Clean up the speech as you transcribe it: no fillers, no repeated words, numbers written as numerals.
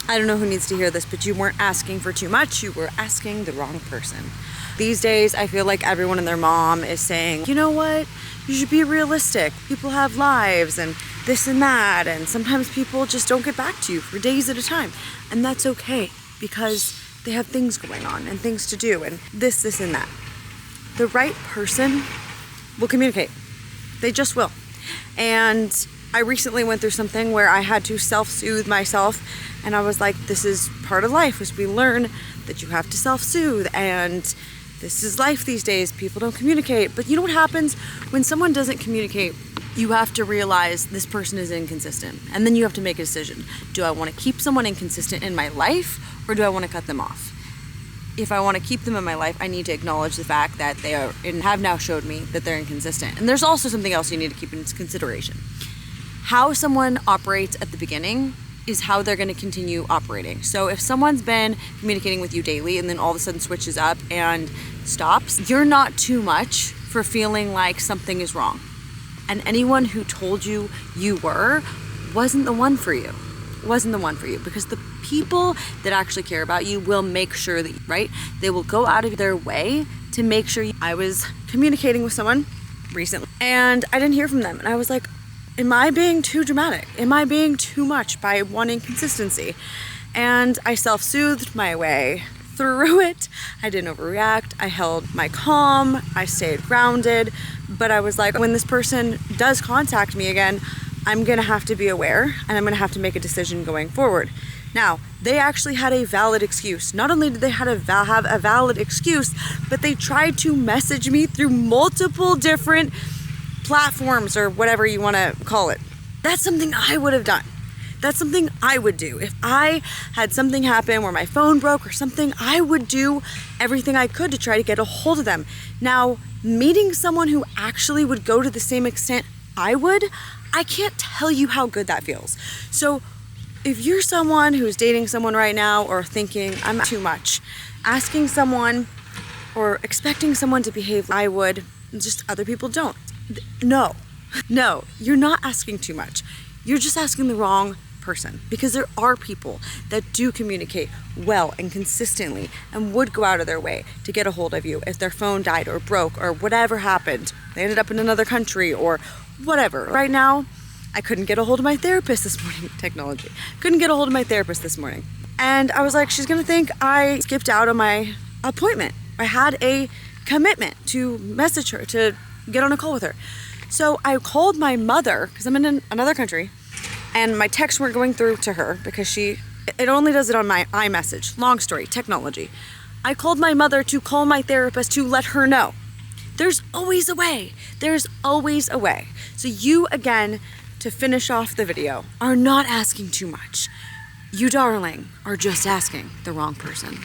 I don't know who needs to hear this, but you weren't asking for too much. You were asking the wrong person. These days, I feel like everyone and their mom is saying, you know what? You should be realistic. People have lives and this and that. And sometimes people just don't get back to you for days at a time. And that's okay because they have things going on and things to do and this and that. The right person will communicate. They just will. And I recently went through something where I had to self-soothe myself, and I was like, this is part of life, as we learn that you have to self-soothe, and this is life these days. People don't communicate. But you know what happens when someone doesn't communicate? You have to realize this person is inconsistent, and then you have to make a decision. Do I want to keep someone inconsistent in my life, or do I want to cut them off? If I want to keep them in my life, I need to acknowledge the fact that they are and have now showed me that they're inconsistent. And there's also something else you need to keep in consideration. How someone operates at the beginning is how they're going to continue operating. So if someone's been communicating with you daily and then all of a sudden switches up and stops, you're not too much for feeling like something is wrong. And anyone who told you you were wasn't the one for you. Wasn't the one for you, because the people that actually care about you will make sure that, right? They will go out of their way to make sure I was communicating with someone recently and I didn't hear from them. And I was like, am I being too dramatic? Am I being too much by wanting consistency? And I self-soothed my way through it. I didn't overreact. I held my calm. I stayed grounded. But I was like, when this person does contact me again, I'm gonna have to be aware and I'm gonna have to make a decision going forward. Now, they actually had a valid excuse. Not only did they have a valid excuse, but they tried to message me through multiple different platforms or whatever you wanna call it. That's something I would have done. That's something I would do. If I had something happen where my phone broke or something, I would do everything I could to try to get a hold of them. Now, meeting someone who actually would go to the same extent I can't tell you how good that feels. So if you're someone who's dating someone right now or thinking I'm too much, asking someone or expecting someone to behave I would, just other people don't. No, you're not asking too much. You're just asking the wrong person, because there are people that do communicate well and consistently and would go out of their way to get a hold of you if their phone died or broke or whatever happened. They ended up in another country or whatever. Right now, I couldn't get a hold of my therapist this morning. Technology. Couldn't get a hold of my therapist this morning. And I was like, she's gonna think I skipped out on my appointment. I had a commitment to message her, to get on a call with her. So I called my mother, because I'm in another country, and my texts weren't going through to her because it only does it on my iMessage. Long story, technology. I called my mother to call my therapist to let her know. There's always a way. There's always a way. So you, again, to finish off the video, are not asking too much. You, darling, are just asking the wrong person.